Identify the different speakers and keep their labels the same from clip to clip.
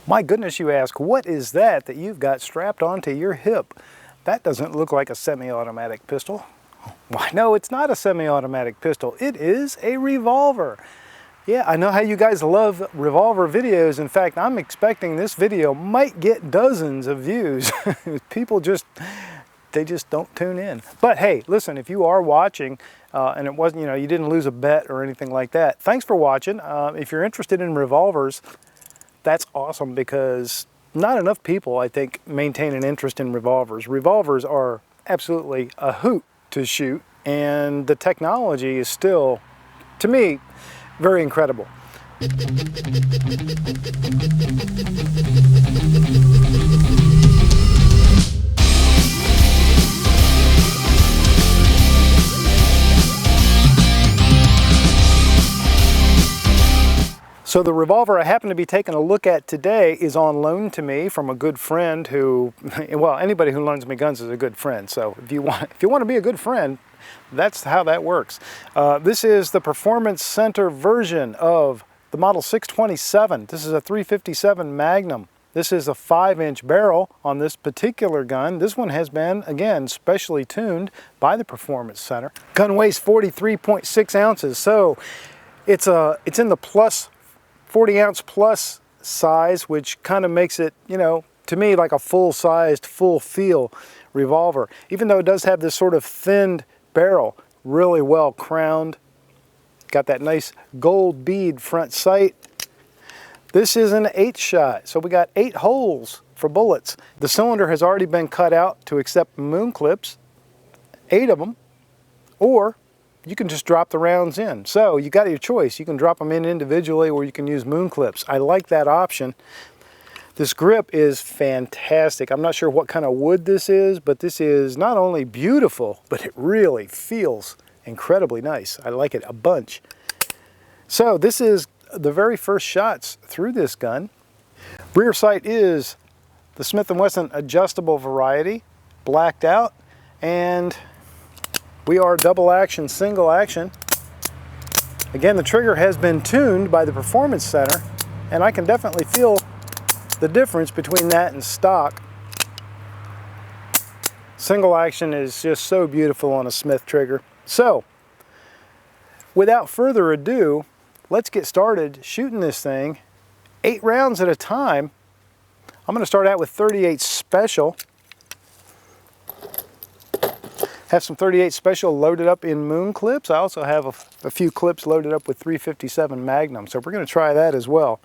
Speaker 1: My goodness, you ask, what is that you've got strapped onto your hip? That doesn't look like a semi-automatic pistol. Why, no, it's not a semi-automatic pistol. It is a revolver. Yeah, I know how you guys love revolver videos. In fact, I'm expecting this video might get dozens of views. People they just don't tune in. But hey, listen, if you are watching and it wasn't, you didn't lose a bet or anything like that, thanks for watching. If you're interested in revolvers, that's awesome, because not enough people, I think, maintain an interest in revolvers. Revolvers are absolutely a hoot to shoot, and the technology is still, to me, very incredible. So the revolver I happen to be taking a look at today is on loan to me from a good friend who, well, anybody who loans me guns is a good friend. So if you want to be a good friend, that's how that works. This is the Performance Center version of the Model 627. This is a 357 Magnum. This is a 5-inch barrel on this particular gun. This one has been, again, specially tuned by the Performance Center. Gun weighs 43.6 ounces, so it's in the plus 40-ounce plus size, which kind of makes it, to me, like a full-sized, full-feel revolver. Even though it does have this sort of thinned barrel, really well crowned. Got that nice gold bead front sight. This is an 8-shot, so we got 8 holes for bullets. The cylinder has already been cut out to accept moon clips, 8 of them, or you can just drop the rounds in. So you got your choice. You can drop them in individually, or you can use moon clips. I like that option. This grip is fantastic. I'm not sure what kind of wood this is, but this is not only beautiful, but it really feels incredibly nice. I like it a bunch. So this is the very first shots through this gun. Rear sight is the Smith & Wesson adjustable variety, blacked out, and we are double action, single action. Again, the trigger has been tuned by the Performance Center, and I can definitely feel the difference between that and stock. Single action is just so beautiful on a Smith trigger. So, without further ado, let's get started shooting this thing 8 rounds at a time. I'm going to start out with 38 Special. Have some 38 Special loaded up in moon clips. I also have a few clips loaded up with 357 Magnum, so we're going to try that as well.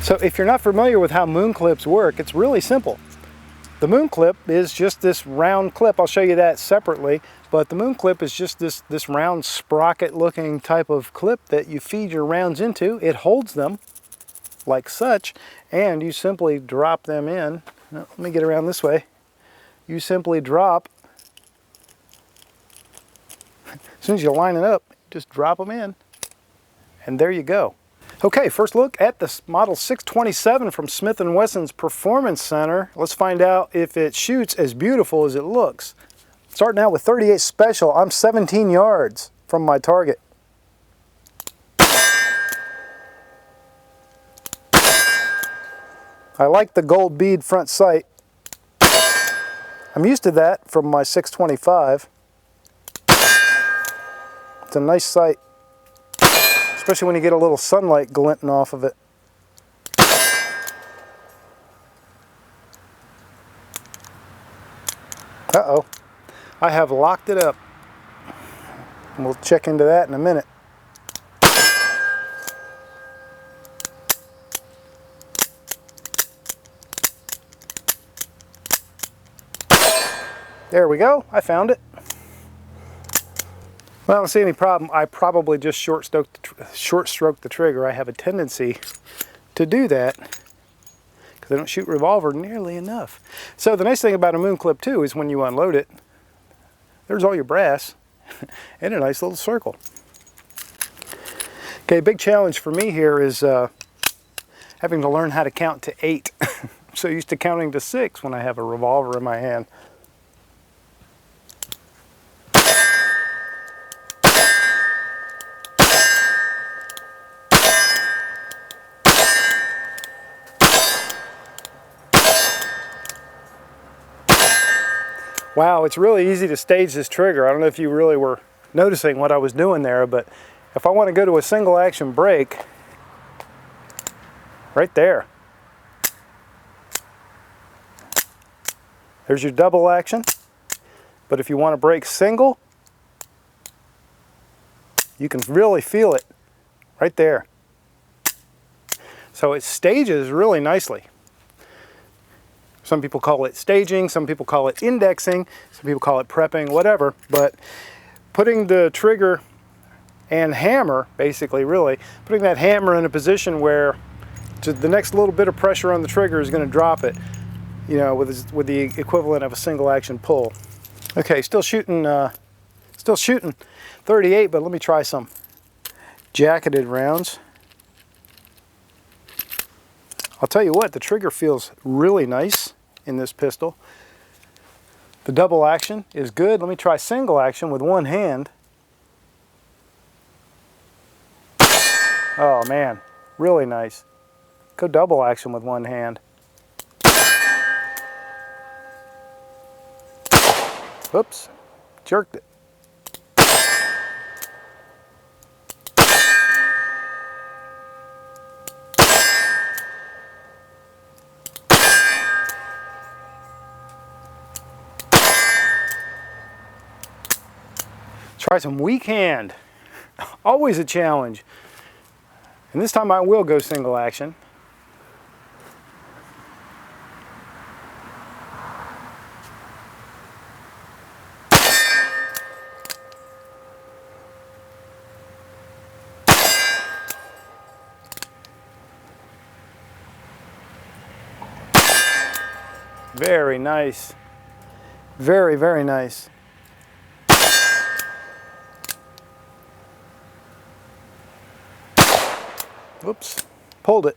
Speaker 1: So if you're not familiar with how moon clips work, it's really simple. The moon clip is just this round clip. I'll show you that separately, but the moon clip is just this round sprocket looking type of clip that you feed your rounds into. It holds them like such, and you simply drop them in. Now, let me get around this way. You simply drop. As soon as you line it up, just drop them in, and there you go. Okay, first look at the Model 627 from Smith & Wesson's Performance Center. Let's find out if it shoots as beautiful as it looks. Starting out with 38 Special, I'm 17 yards from my target. I like the gold bead front sight. I'm used to that from my 625. It's a nice sight, especially when you get a little sunlight glinting off of it. Uh-oh, I have locked it up. We'll check into that in a minute. There we go, I found it. Well, I don't see any problem. I probably just short stroked the trigger. I have a tendency to do that because I don't shoot revolver nearly enough. So the nice thing about a moon clip too is when you unload it, there's all your brass in a nice little circle. Okay, big challenge for me here is having to learn how to count to 8. I'm so used to counting to 6 when I have a revolver in my hand. Wow, it's really easy to stage this trigger. I don't know if you really were noticing what I was doing there, but if I want to go to a single action break, right there. There's your double action. But if you want to break single, you can really feel it right there. So it stages really nicely. Some people call it staging, some people call it indexing, some people call it prepping, whatever. But putting the trigger and hammer, basically, really, putting that hammer in a position where the next little bit of pressure on the trigger is going to drop it, you know, with the equivalent of a single action pull. Okay, still shooting 38, but let me try some jacketed rounds. I'll tell you what, the trigger feels really nice in this pistol. The double action is good. Let me try single action with one hand. Oh man, really nice. Go double action with one hand. Oops, jerked it. Try some weak hand. Always a challenge. And this time I will go single action. Very nice. Very, very nice. Oops, pulled it.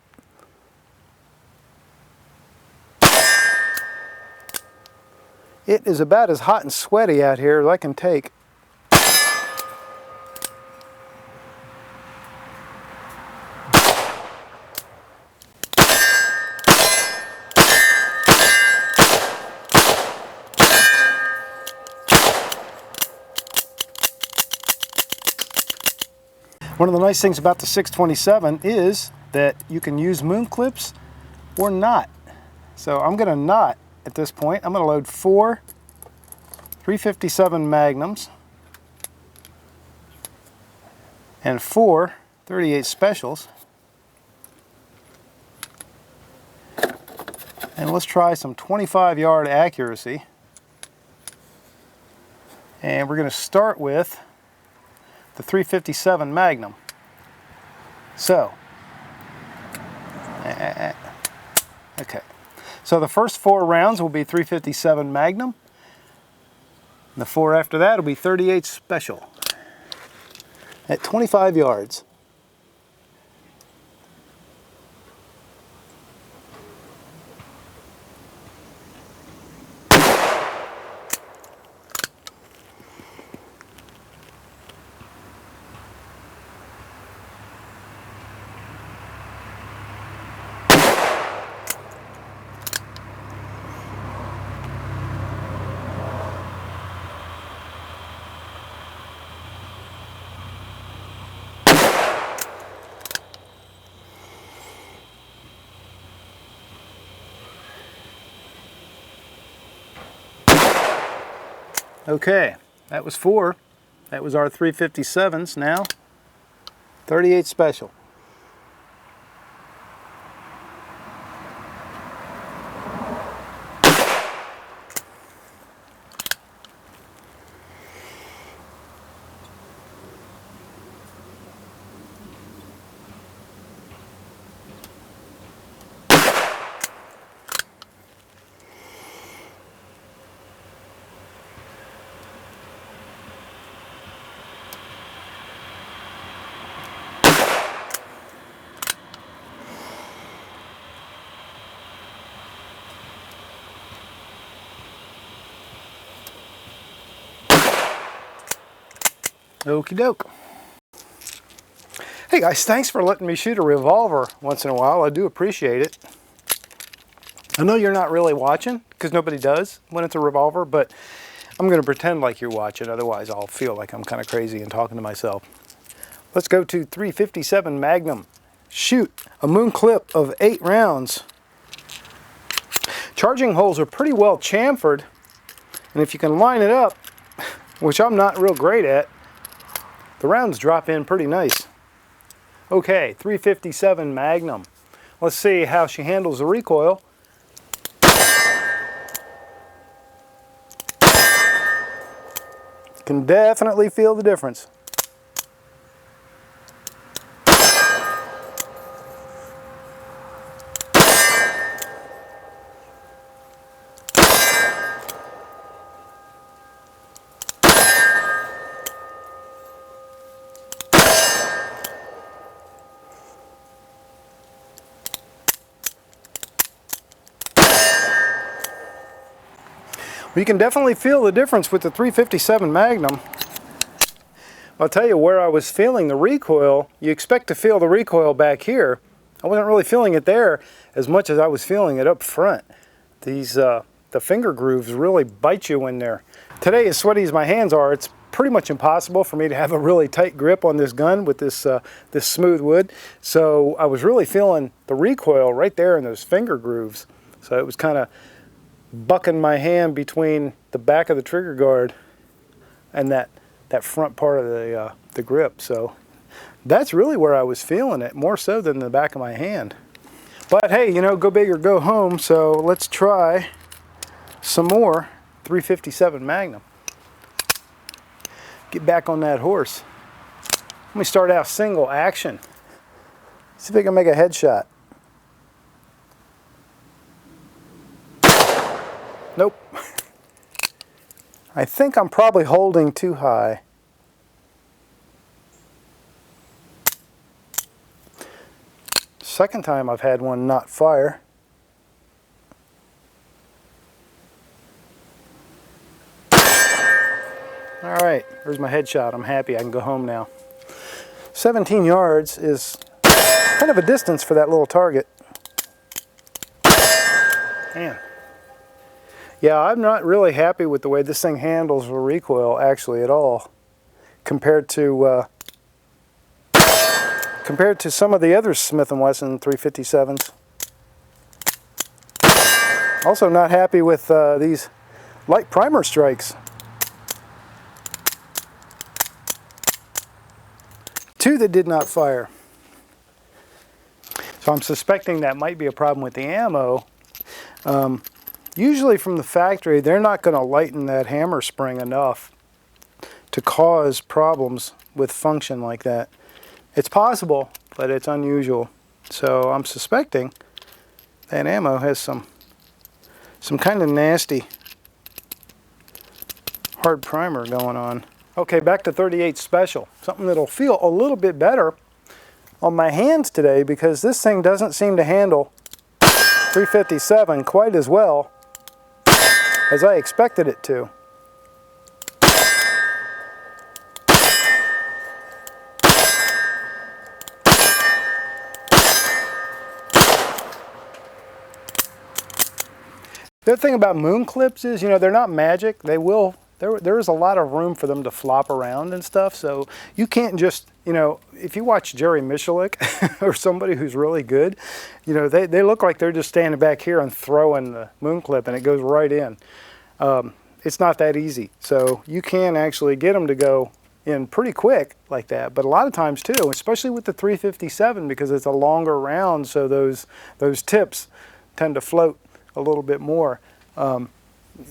Speaker 1: It is about as hot and sweaty out here as I can take. One of the nice things about the 627 is that you can use moon clips or not. So I'm going to not at this point. I'm going to load 4 357 Magnums and 4 38 Specials. And let's try some 25-yard accuracy. And we're going to start with the 357 Magnum. So, okay. So the first 4 rounds will be 357 Magnum. And the 4 after that will be 38 Special at 25 yards. Okay, that was 4. That was our 357s. Now, 38 Special. Okie doke. Hey guys, thanks for letting me shoot a revolver once in a while. I do appreciate it. I know you're not really watching because nobody does when it's a revolver, but I'm going to pretend like you're watching, otherwise I'll feel like I'm kind of crazy and talking to myself. Let's go to 357 Magnum. Shoot a moon clip of 8 rounds. Charging holes are pretty well chamfered, and if you can line it up, which I'm not real great at, the rounds drop in pretty nice. Okay, 357 Magnum. Let's see how she handles the recoil. Can definitely feel the difference. You can definitely feel the difference with the 357 Magnum. I'll tell you where I was feeling the recoil. You expect to feel the recoil back here. I wasn't really feeling it there as much as I was feeling it up front. These the finger grooves really bite you in there. Today, as sweaty as my hands are, it's pretty much impossible for me to have a really tight grip on this gun with this this smooth wood. So I was really feeling the recoil right there in those finger grooves. So it was kind of bucking my hand between the back of the trigger guard and that front part of the grip. So that's really where I was feeling it, more so than the back of my hand. But hey, you know, go big or go home, so let's try some more 357 Magnum. Get back on that horse. Let me start out single action. See if I can make a headshot. Nope. I think I'm probably holding too high. Second time I've had one not fire. All right, there's my headshot. I'm happy. I can go home now. 17 yards is kind of a distance for that little target. Man. Yeah, I'm not really happy with the way this thing handles the recoil actually at all, compared to some of the other Smith & Wesson 357s. Also not happy with these light primer strikes. 2 that did not fire. So I'm suspecting that might be a problem with the ammo. Usually from the factory, they're not going to lighten that hammer spring enough to cause problems with function like that. It's possible, but it's unusual. So I'm suspecting that ammo has some kind of nasty hard primer going on. Okay, back to 38 Special. Something that'll feel a little bit better on my hands today, because this thing doesn't seem to handle 357 quite as well as I expected it to. The other thing about moon clips is, you know, they're not magic. They will, there is a lot of room for them to flop around and stuff. So you can't just, you know, if you watch Jerry Michalik or somebody who's really good, you know, they look like they're just standing back here and throwing the moon clip and it goes right in. It's not that easy. So you can actually get them to go in pretty quick like that. But a lot of times too, especially with the 357, because it's a longer round, so those tips tend to float a little bit more.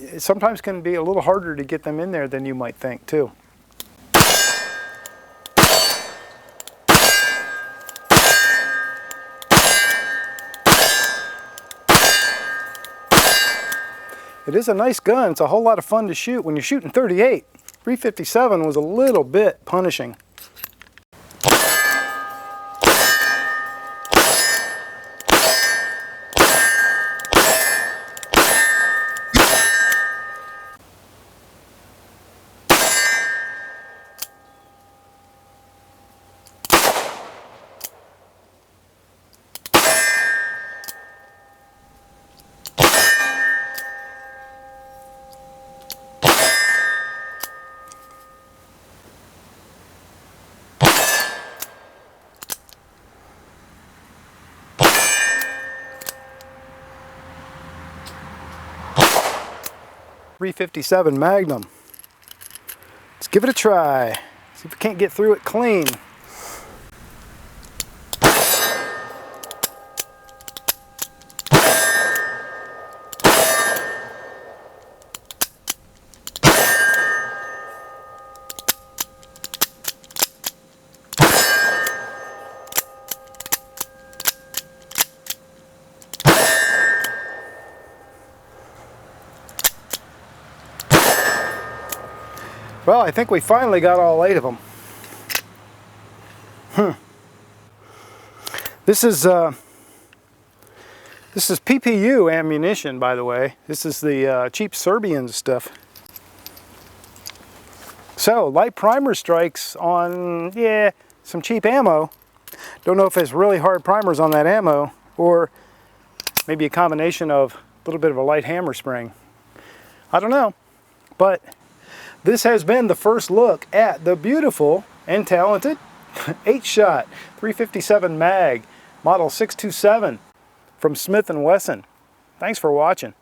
Speaker 1: It sometimes can be a little harder to get them in there than you might think too. It is a nice gun. It's a whole lot of fun to shoot. When you're shooting 38, 357 was a little bit punishing. 357 Magnum. Let's give it a try. See if we can't get through it clean. Well, I think we finally got all 8 of them. This is PPU ammunition, by the way. This is the cheap Serbian stuff. So, light primer strikes on, yeah, some cheap ammo. Don't know if it's really hard primers on that ammo, or maybe a combination of a little bit of a light hammer spring. I don't know, but this has been the first look at the beautiful and talented 8-shot 357 mag model 627 from Smith & Wesson. Thanks for watching.